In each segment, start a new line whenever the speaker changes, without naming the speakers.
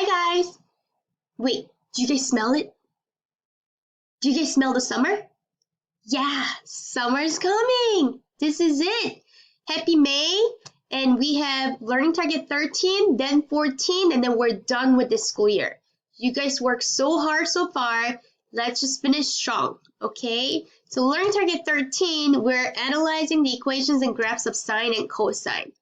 Hi guys! Wait, do you guys smell it? Do you guys smell the summer? Yeah, summer's coming! This is it! Happy May! And we have learning target 13, then 14, and then we're done with this school year. You guys worked so hard so far. Let's just finish strong, okay? So learning target 13, we're analyzing the equations and graphs of sine and cosine.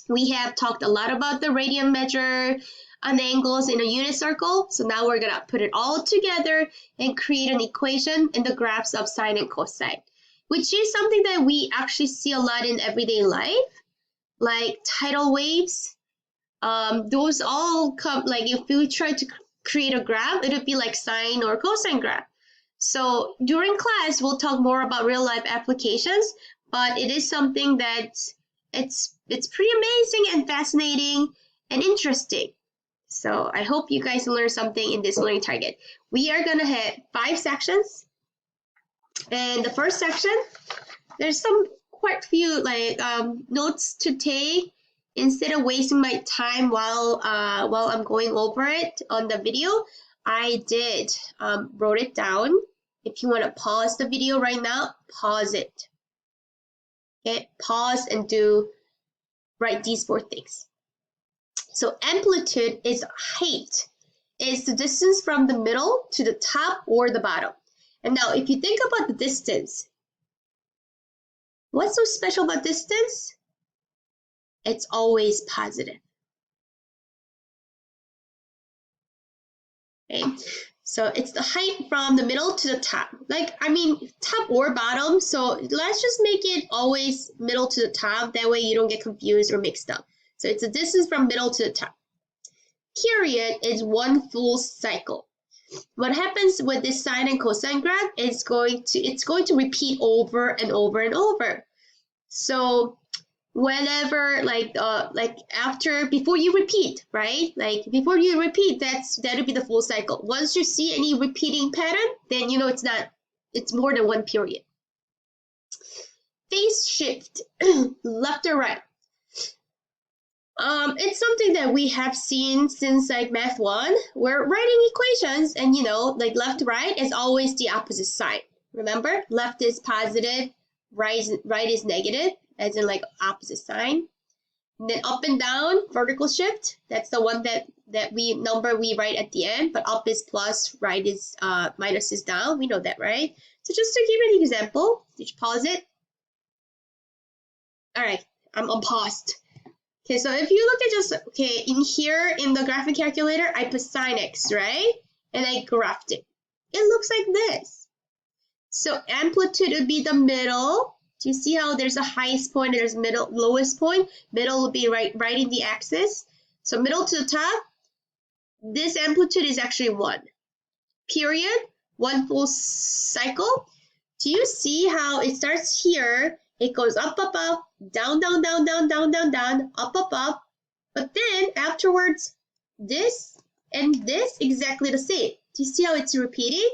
We have talked a lot about the radian measure on the angles in a unit circle. So now we're going to put it all together and create an equation in the graphs of sine and cosine, which is something that we actually see a lot in everyday life, like tidal waves. Those all come, like if we try to create a graph, it would be like sine or cosine graph. So during class, we'll talk more about real life applications, but it is something that it's pretty amazing and fascinating and interesting. So I hope you guys learn something in this learning target. We are gonna have 5 sections, and the first section, there's quite few notes to take. Instead of wasting my time while I'm going over it on the video, I did wrote it down. If you want to pause the video right now, pause it. Okay, pause and write these 4 things. So amplitude is height. It's the distance from the middle to the top or the bottom. And now if you think about the distance, what's so special about distance? It's always positive. Okay, so it's the height from the middle to the top. Top or bottom. So let's just make it always middle to the top. That way you don't get confused or mixed up. So it's the distance from middle to the top. Period is 1 full cycle. What happens with this sine and cosine graph is it's going to repeat over and over and over. So whenever before you repeat, right? Like before you repeat, that'll be the full cycle. Once you see any repeating pattern, then you know it's more than 1 period. Phase shift, left or right. It's something that we have seen since like math 1. We're writing equations and like left to right is always the opposite sign. Remember, left is positive, right is negative, as in like opposite sign. And then up and down, vertical shift, that's the one that we write at the end, but up is plus, right is minus is down. We know that, right? So just to give you an example, did you pause it? All right, I'm unpaused. Okay, so if you look at in here in the graphing calculator, I put sine x, right? And I graphed it. It looks like this. So amplitude would be the middle. Do you see how there's a highest point and there's lowest point? Middle will be right in the axis. So middle to the top, this amplitude is actually 1. Period, 1 full cycle. Do you see how it starts here? It goes up, up, up, down, down, down, down, down, down, down, up, up, up. But then afterwards, this and this exactly the same. Do you see how it's repeating?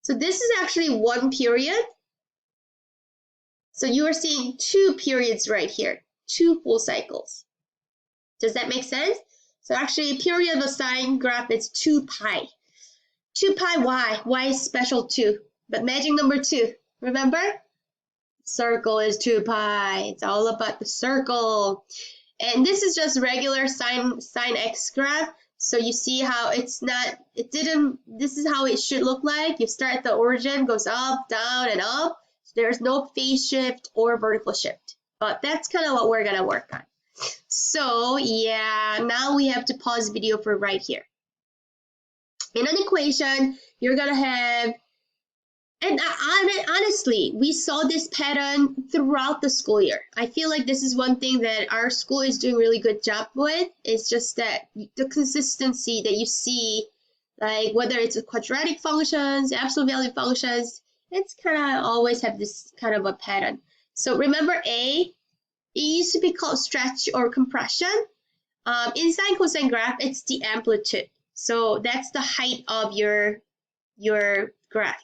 So this is actually 1 period. So you are seeing 2 periods right here, 2 full cycles. Does that make sense? So actually, period of a sine graph is 2 pi. 2 pi, why? Why is special 2? But magic number 2, remember? Circle is 2 pi. It's all about the circle. And this is just regular sine x graph. So you see how this is how it should look like. You start at the origin, goes up, down, and up. So there's no phase shift or vertical shift. But that's kind of what we're going to work on. So yeah, now we have to pause video for right here. In an equation, you're going to have, and honestly, we saw this pattern throughout the school year. I feel like this is one thing that our school is doing a really good job with. It's just that the consistency that you see, like whether it's quadratic functions, absolute value functions, it's kind of always have this kind of a pattern. So remember it used to be called stretch or compression. In sine cosine graph, it's the amplitude. So that's the height of your graph.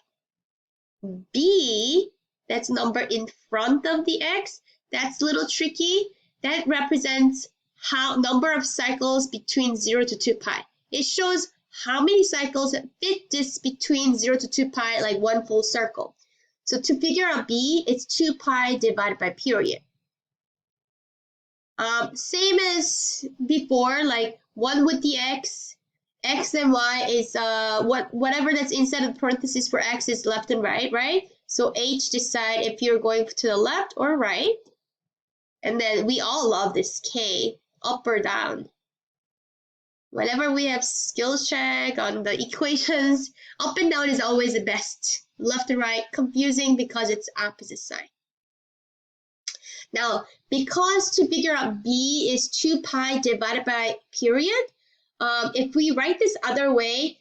B, that's number in front of the x, that's a little tricky. That represents how number of cycles between 0 to 2 pi. It shows how many cycles fit this between 0 to 2 pi, like one full circle. So to figure out b, it's 2 pi divided by period. Same as before, like 1 with the x and y is whatever that's inside of the parentheses for x is left and right, right? So h decide if you're going to the left or right. And then we all love this k, up or down. Whenever we have skills check on the equations, up and down is always the best. Left and right, confusing because it's opposite sign. Now, because to figure out b is 2 pi divided by period, if we write this other way,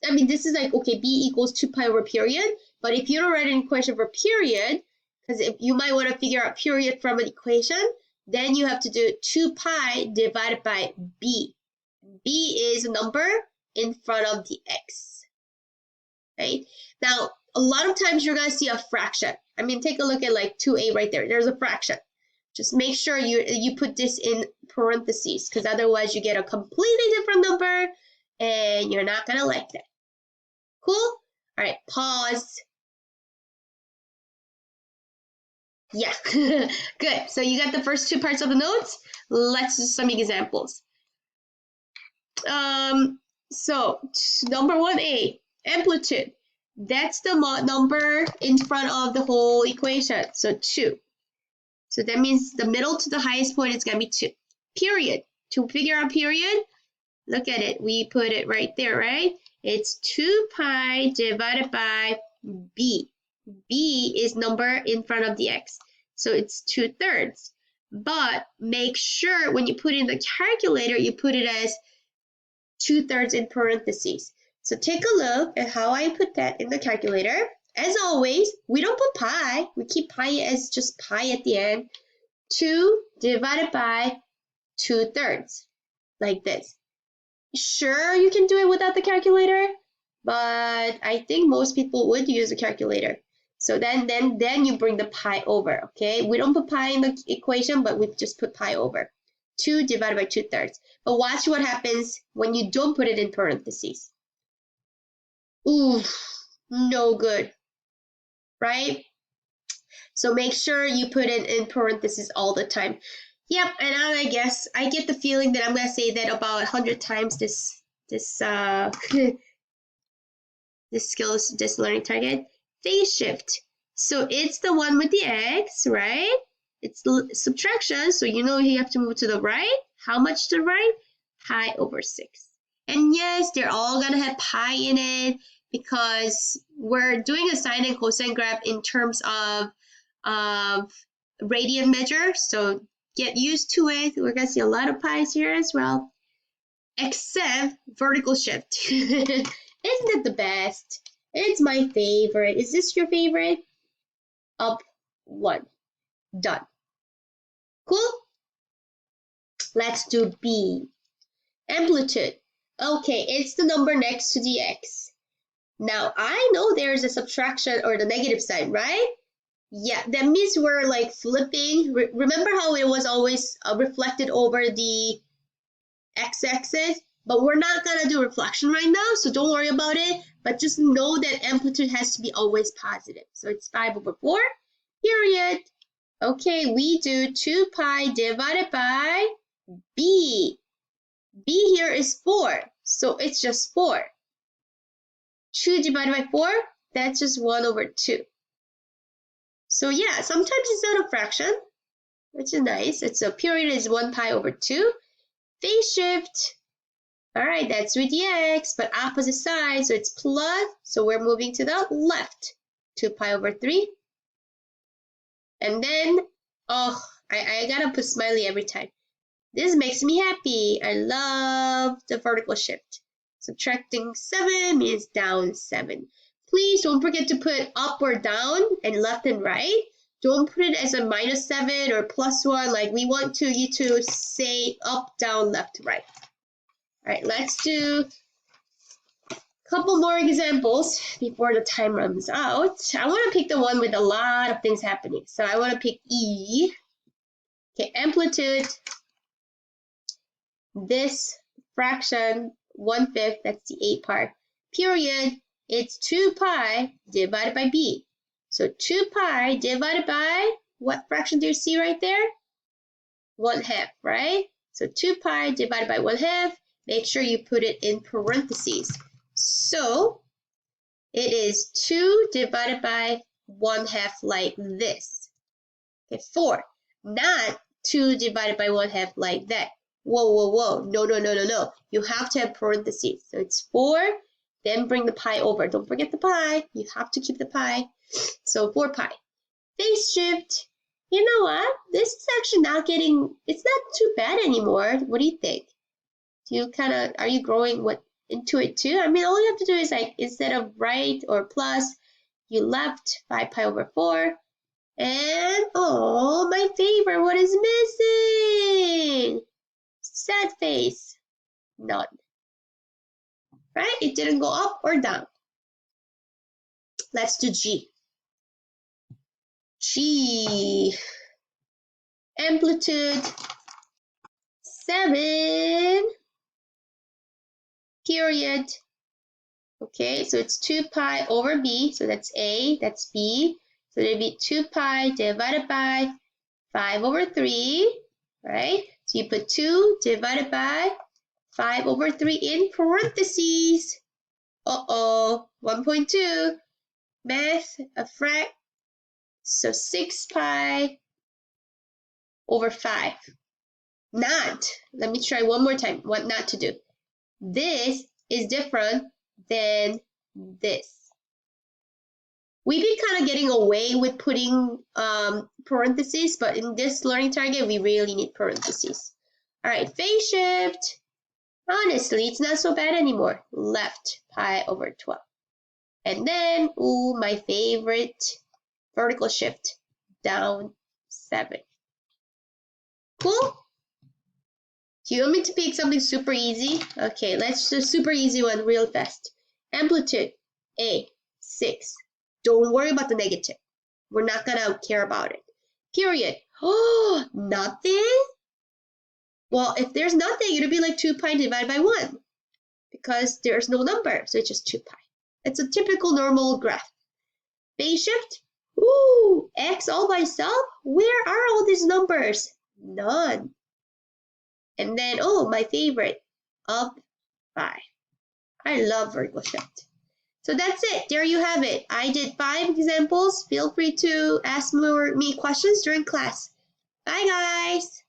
I mean, this is like, okay, b equals 2 pi over period, but if you don't write an equation for period, because if you might want to figure out period from an equation, then you have to do 2 pi divided by b. b is a number in front of the x, right? Now, a lot of times you're going to see a fraction. I mean, take a look at like 2a right there. There's a fraction. Just make sure you put this in parentheses, because otherwise you get a completely different number and you're not going to like that. Cool? All right, pause. Yeah, good. So you got the first two parts of the notes. Let's do some examples. So number 1a, amplitude. That's the number in front of the whole equation, so 2. So that means the middle to the highest point is going to be 2. Period. To figure out period, look at it. We put it right there, right? It's 2 pi divided by b. b is number in front of the x. So it's 2/3. But make sure when you put in the calculator, you put it as 2/3 in parentheses. So take a look at how I put that in the calculator. As always, we don't put pi. We keep pi as just pi at the end. 2 divided by 2/3, like this. Sure, you can do it without the calculator, but I think most people would use a calculator. So then you bring the pi over, okay? We don't put pi in the equation, but we just put pi over. 2 divided by 2/3. But watch what happens when you don't put it in parentheses. Ooh, no good, right? So make sure you put it in parentheses all the time. Yep, and I guess I get the feeling that I'm gonna say that about 100 times this this learning target. Phase shift. So it's the one with the x, right? It's subtraction, so you know you have to move to the right. How much to the right? Pi over 6. And yes, they're all gonna have pi in it because we're doing a sine and cosine graph in terms of radian measure. So get used to it. We're gonna see a lot of pi's here as well. Except vertical shift. Isn't it the best? It's my favorite. Is this your favorite? Up 1. Done. Cool? Let's do B. Amplitude. Okay, it's the number next to the x. Now, I know there's a subtraction or the negative sign, right? Yeah, that means we're like flipping. Remember how it was always reflected over the x-axis? But we're not going to do reflection right now, so don't worry about it. But just know that amplitude has to be always positive. So it's 5/4, period. Okay, we do 2 pi divided by b. b here is 4, so it's just 4. 2 divided by 4, that's just 1/2. So yeah, sometimes it's not a fraction, which is nice. It's a period is 1 pi over 2. Phase shift. All right, that's with the x, but opposite side, so it's plus, so we're moving to the left. 2 pi over 3. And then, oh, I gotta put smiley every time. This makes me happy. I love the vertical shift. Subtracting 7 means down 7. Please don't forget to put up or down and left and right. Don't put it as a -7 or +1. Like we want you to say up, down, left, right. All right, let's do a couple more examples before the time runs out. I want to pick the one with a lot of things happening. So I want to pick E. Okay, amplitude. this fraction 1/5, that's the 8 part, period, it's 2 pi divided by b. So 2 pi divided by, what fraction do you see right there? 1/2, right? So 2 pi divided by 1/2, make sure you put it in parentheses. So it is 2 divided by 1/2 like this. Okay, 4, not 2 divided by 1/2 like that. Whoa, whoa, whoa, no, no, no, no, no. You have to have parentheses. So it's 4, then bring the pi over. Don't forget the pi. You have to keep the pi. So 4 pi. Phase shift. You know what? This is actually not getting, it's not too bad anymore. What do you think? Do you kind of, are you growing into it too? I mean, all you have to do is like, instead of right or plus, you left 5 pi over 4. And, oh, my favorite, what is missing? Sad face. None. Right? It didn't go up or down. Let's do G. G. Amplitude 7. Period. Okay, so it's 2 pi over b. So that's A, that's B. So it'd be 2 pi divided by 5 over 3. Right? So you put 2 divided by 5 over 3 in parentheses. Uh-oh, 1.2. Math, a frac. So 6 pi over 5. Not, let me try one more time, what not to do. This is different than this. We've been kind of getting away with putting parentheses, but in this learning target, we really need parentheses. All right, phase shift. Honestly, it's not so bad anymore. Left pi over 12. And then, ooh, my favorite, vertical shift, down 7. Cool? Do you want me to pick something super easy? Okay, let's do a super easy one real fast. Amplitude, A, 6. Don't worry about the negative. We're not gonna care about it. Period. Oh, nothing? Well, if there's nothing, it'll be like 2 pi divided by 1. Because there's no number, so it's just 2 pi. It's a typical normal graph. Phase shift? Ooh, X all by itself? Where are all these numbers? None. And then, oh, my favorite, up 5. I love vertical shift. So that's it. There you have it. I did 5 examples. Feel free to ask me questions during class. Bye, guys.